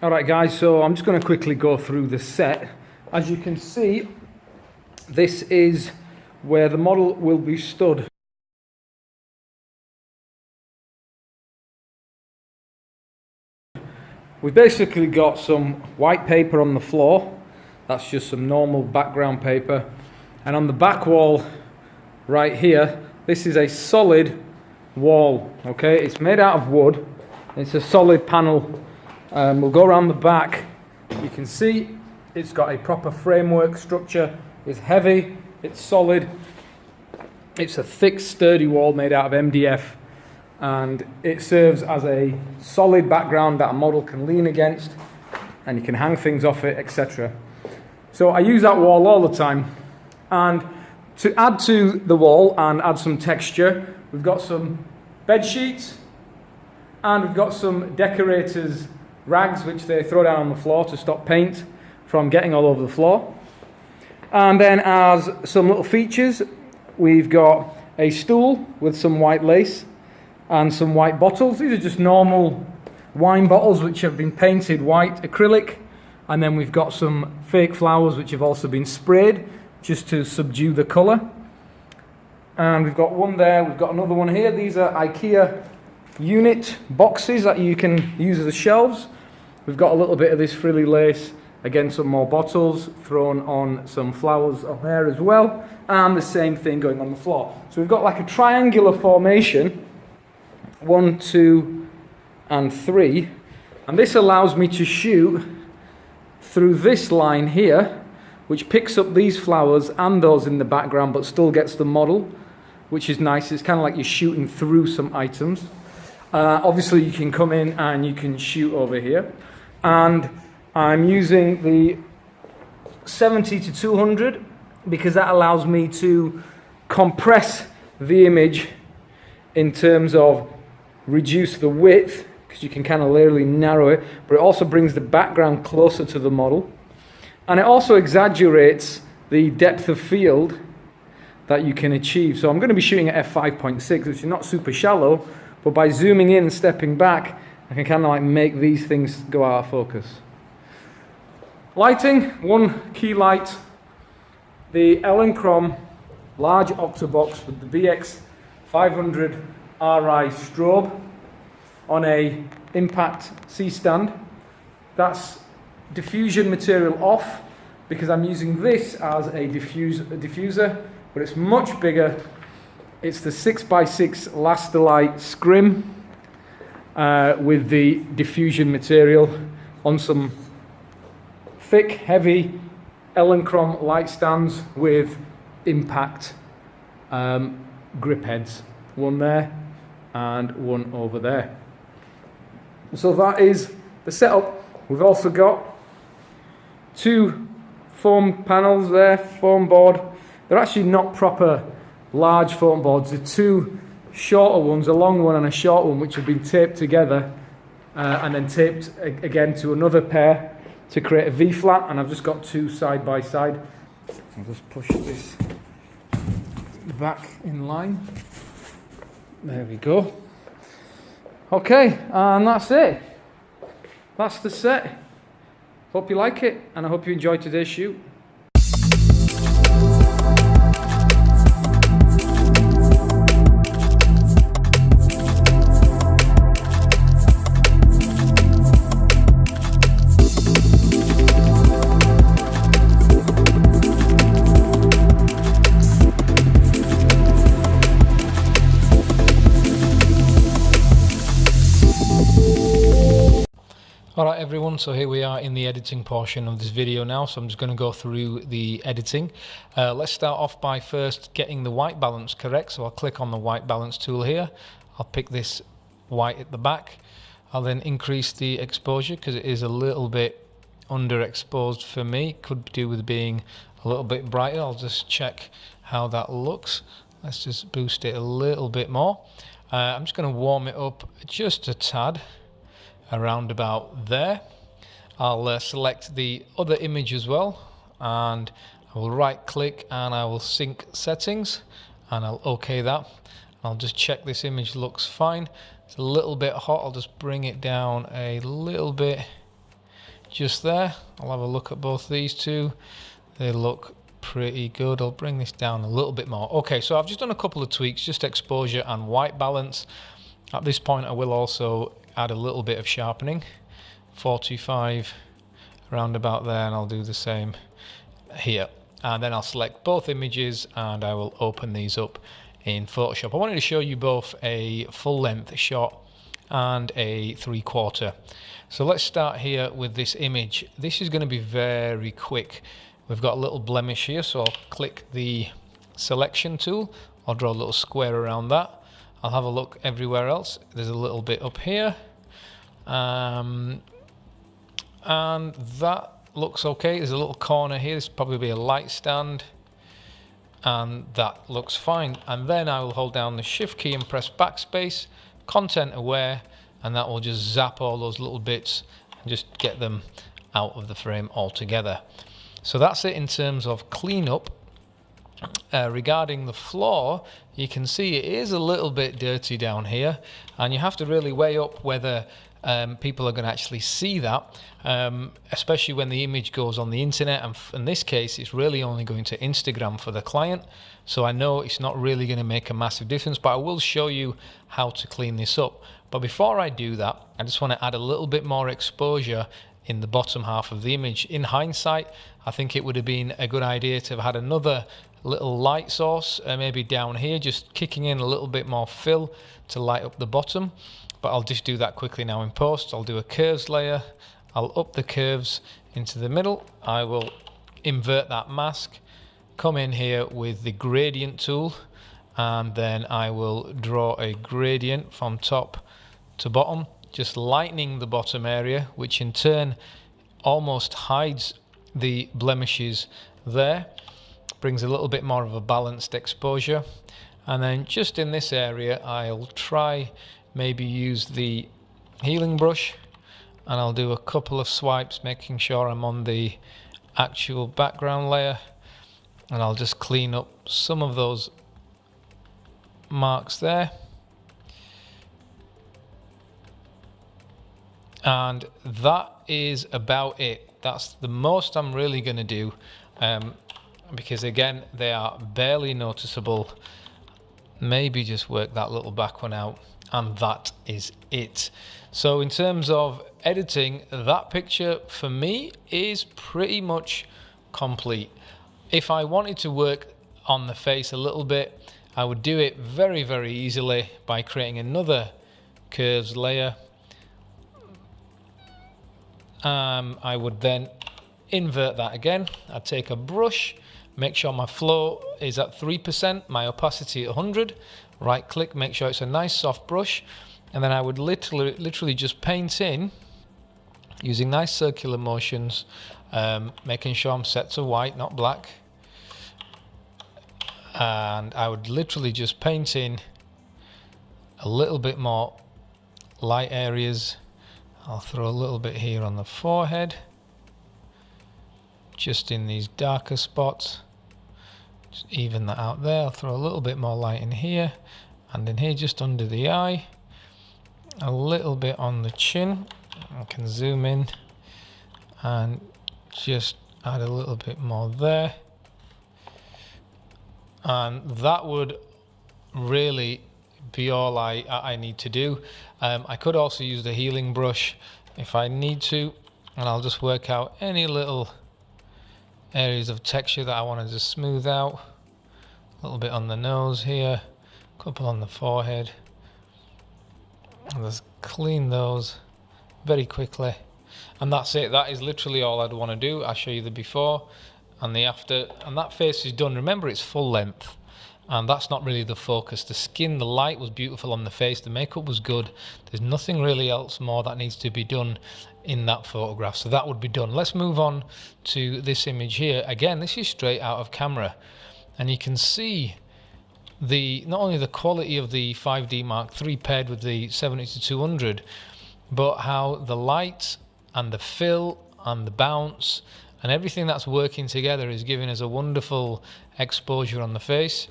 Alright guys, so I'm just going to quickly go through the set. As you can see, this is where the model will be stood. We've basically got some white paper on the floor. That's just some normal background paper. And on the back wall right here, this is a solid wall. Okay, it's made out of wood. It's a solid panel. We'll go around the back. You can see it's got a proper framework structure. It's heavy, it's solid. It's a thick, sturdy wall made out of MDF. And it serves as a solid background that a model can lean against, and you can hang things off it, etc. So I use that wall all the time. And to add to the wall and add some texture, we've got some bed sheets, and we've got some decorators' rags which they throw down on the floor to stop paint from getting all over the floor. And then as some little features, we've got a stool with some white lace and some white bottles. These are just normal wine bottles which have been painted white acrylic, and then we've got some fake flowers which have also been sprayed just to subdue the colour. And we've got one there, we've got another one here. These are IKEA unit boxes that you can use as shelves. We've got a little bit of this frilly lace, again some more bottles thrown on some flowers on there as well, and the same thing going on the floor. So we've got like a triangular formation, 1, 2 and 3, and this allows me to shoot through this line here, which picks up these flowers and those in the background but still gets the model, which is nice. It's kind of like you're shooting through some items. Obviously you can come in and you can shoot over here, and I'm using the 70 to 200 because that allows me to compress the image in terms of reduce the width, because you can kind of literally narrow it, but it also brings the background closer to the model, and it also exaggerates the depth of field that you can achieve. So I'm going to be shooting at f5.6, which is not super shallow, but by zooming in and stepping back, I can kind of like make these things go out of focus. Lighting, one key light, the Elinchcrom large octobox with the BX 500 RI strobe on a impact C-stand. That's diffusion material off because I'm using this as a diffuser, but it's much bigger. It's the 6x6 Lastolite Scrim with the diffusion material on some thick, heavy Elinchcrom light stands with impact grip heads. One there and one over there. So that is the setup. We've also got 2 foam panels there, foam board. They're actually not proper large foam boards. They're 2 shorter ones, a long one and a short one, which have been taped together and then taped again to another pair to create a V-flat, and I've just got 2 side by side. I'll just push this back in line. There we go. Okay, and that's it. That's the set. Hope you like it, and I hope you enjoyed today's shoot. Alright everyone, so here we are in the editing portion of this video now, so I'm just going to go through the editing. Let's start off by first getting the white balance correct, so I'll click on the white balance tool here. I'll pick this white at the back. I'll then increase the exposure because it is a little bit underexposed for me. Could do with being a little bit brighter. I'll just check how that looks. Let's just boost it a little bit more. I'm just going to warm it up just a tad, around about there. I'll select the other image as well, and I will right click and I will sync settings, and I'll OK that. I'll just check this image looks fine. It's a little bit hot. I'll just bring it down a little bit just there. I'll have a look at both these two. They look pretty good. I'll bring this down a little bit more. Okay, so I've just done a couple of tweaks, just exposure and white balance. At this point I will also add a little bit of sharpening, 425 around about there, and I'll do the same here. And then I'll select both images and I will open these up in Photoshop. I wanted to show you both a full length shot and a 3/4. So let's start here with this image. This is going to be very quick. We've got a little blemish here, so I'll click the selection tool. I'll draw a little square around that. I'll have a look everywhere else. There's a little bit up here. And that looks okay. There's a little corner here. This will probably be a light stand. And that looks fine. And then I will hold down the Shift key and press backspace, content aware, and that will just zap all those little bits and just get them out of the frame altogether. So that's it in terms of cleanup. Regarding the floor, you can see it is a little bit dirty down here, and you have to really weigh up whether people are going to actually see that, especially when the image goes on the internet, and in this case it's really only going to Instagram for the client, so I know it's not really going to make a massive difference, but I will show you how to clean this up. But before I do that, I just want to add a little bit more exposure in the bottom half of the image. In hindsight, I think it would have been a good idea to have had another little light source, maybe down here, just kicking in a little bit more fill to light up the bottom. But I'll just do that quickly now in post. I'll do a curves layer. I'll up the curves into the middle. I will invert that mask, come in here with the gradient tool, and then I will draw a gradient from top to bottom, just lightening the bottom area, which in turn almost hides the blemishes there, brings a little bit more of a balanced exposure. And then just in this area I'll try maybe use the healing brush, and I'll do a couple of swipes making sure I'm on the actual background layer, and I'll just clean up some of those marks there. And that is about it. That's the most I'm really going to do, because again they are barely noticeable. Maybe just work that little back one out, and that is it. So in terms of editing, that picture for me is pretty much complete. If I wanted to work on the face a little bit, I would do it very, very easily by creating another curves layer. I would then invert that again. I'd take a brush, make sure my flow is at 3%, my opacity at 100, right click, make sure it's a nice soft brush, and then I would literally just paint in using nice circular motions, making sure I'm set to white, not black. And I would literally just paint in a little bit more light areas. I'll throw a little bit here on the forehead, just in these darker spots, just even that out there. I'll throw a little bit more light in here, and in here just under the eye, a little bit on the chin. I can zoom in and just add a little bit more there, and that would really be all I need to do. I could also use the healing brush if I need to, and I'll just work out any little areas of texture that I wanted to smooth out. A little bit on the nose here, a couple on the forehead. I'll just clean those very quickly, and that's it. That is literally all I'd want to do. I'll show you the before and the after, and that face is done. Remember, it's full length, and that's not really the focus. The skin, the light was beautiful on the face, the makeup was good. There's nothing really else more that needs to be done in that photograph, so that would be done. Let's move on to this image here. Again, this is straight out of camera, and you can see not only the quality of the 5D Mark III paired with the 70-200, but how the light and the fill and the bounce and everything that's working together is giving us a wonderful exposure on the face.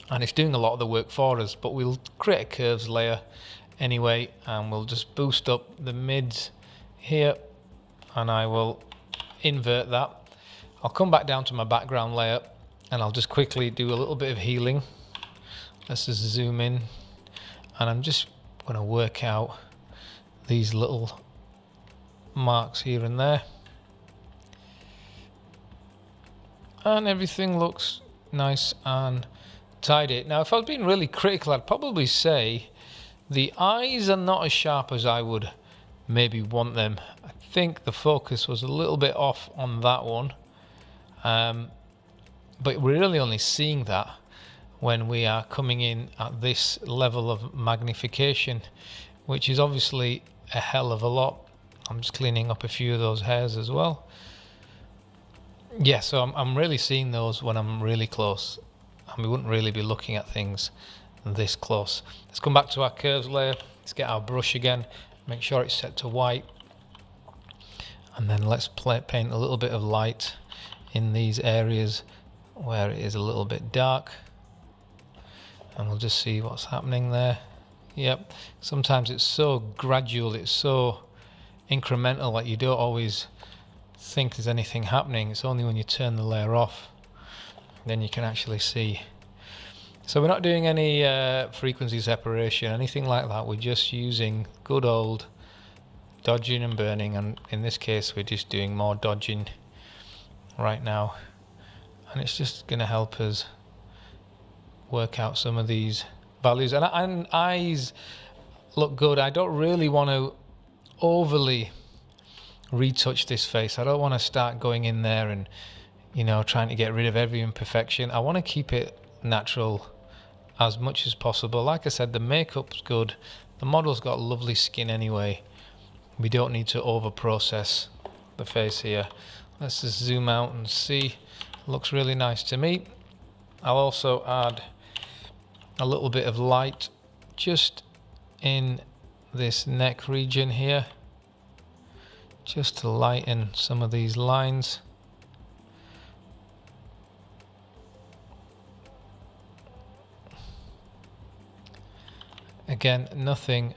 And it's doing a lot of the work for us, but we'll create a curves layer anyway, and we'll just boost up the mids here and I will invert that. I'll come back down to my background layer and I'll just quickly do a little bit of healing. Let's just zoom in, and I'm just going to work out these little marks here and there, and everything looks nice and tidy. Now if I was being really critical, I'd probably say the eyes are not as sharp as I would maybe want them. I think the focus was a little bit off on that one, but we're really only seeing that when we are coming in at this level of magnification, which is obviously a hell of a lot. I'm just cleaning up a few of those hairs as well. Yeah, so I'm really seeing those when I'm really close, and we wouldn't really be looking at things this close. Let's come back to our curves layer. Let's get our brush again, make sure it's set to white, and then let's paint a little bit of light in these areas where it is a little bit dark, and we'll just see what's happening there. Yep, sometimes it's so gradual, it's so incremental that you don't always think there's anything happening. It's only when you turn the layer off then you can actually see. So we're not doing any frequency separation, anything like that. We're just using good old dodging and burning, and in this case we're just doing more dodging right now, and it's just going to help us work out some of these values. And eyes look good. I don't really want to overly retouch this face. I don't want to start going in there and, you know, trying to get rid of every imperfection. I want to keep it natural as much as possible. Like I said, the makeup's good. The model's got lovely skin anyway. We don't need to over process the face here. Let's just zoom out and see. Looks really nice to me. I'll also add a little bit of light just in this neck region here, just to lighten some of these lines. Again, nothing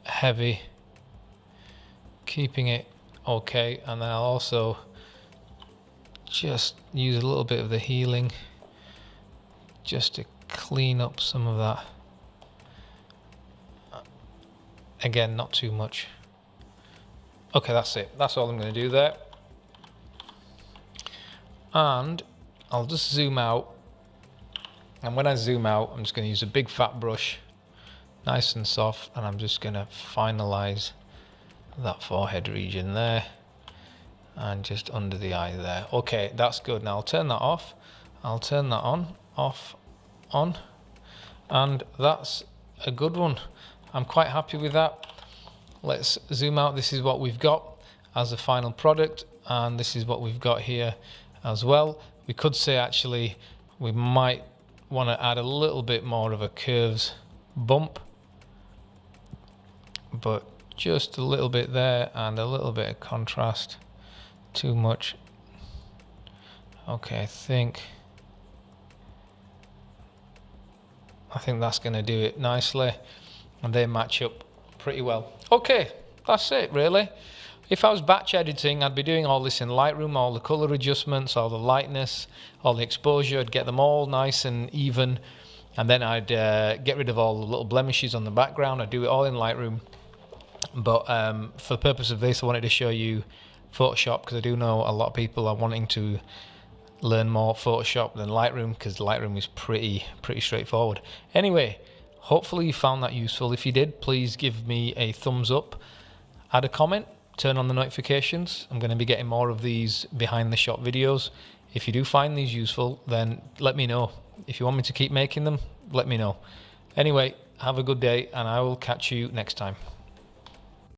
heavy, keeping it okay. And then I'll also just use a little bit of the healing just to clean up some of that. Again, not too much. Okay, that's it. That's all I'm going to do there. And I'll just zoom out. And when I zoom out, I'm just going to use a big fat brush, nice and soft, and I'm just going to finalize that forehead region there and just under the eye there. Okay, that's good. Now I'll turn that off. I'll turn that on, off, on, and that's a good one. I'm quite happy with that. Let's zoom out. This is what we've got as a final product, and this is what we've got here as well. We could say actually we might want to add a little bit more of a curves bump, but just a little bit there and a little bit of contrast. Too much. Okay, I think that's going to do it nicely, and they match up pretty well. Okay, that's it really. If I was batch editing, I'd be doing all this in Lightroom, all the color adjustments, all the lightness, all the exposure. I'd get them all nice and even, and then I'd get rid of all the little blemishes on the background. I'd do it all in Lightroom. But for the purpose of this, I wanted to show you Photoshop, because I do know a lot of people are wanting to learn more Photoshop than Lightroom, because Lightroom is pretty straightforward. Anyway, hopefully you found that useful. If you did, please give me a thumbs up, add a comment, turn on the notifications. I'm going to be getting more of these behind the shot videos. If you do find these useful, then let me know. If you want me to keep making them, let me know. Anyway, have a good day, and I will catch you next time.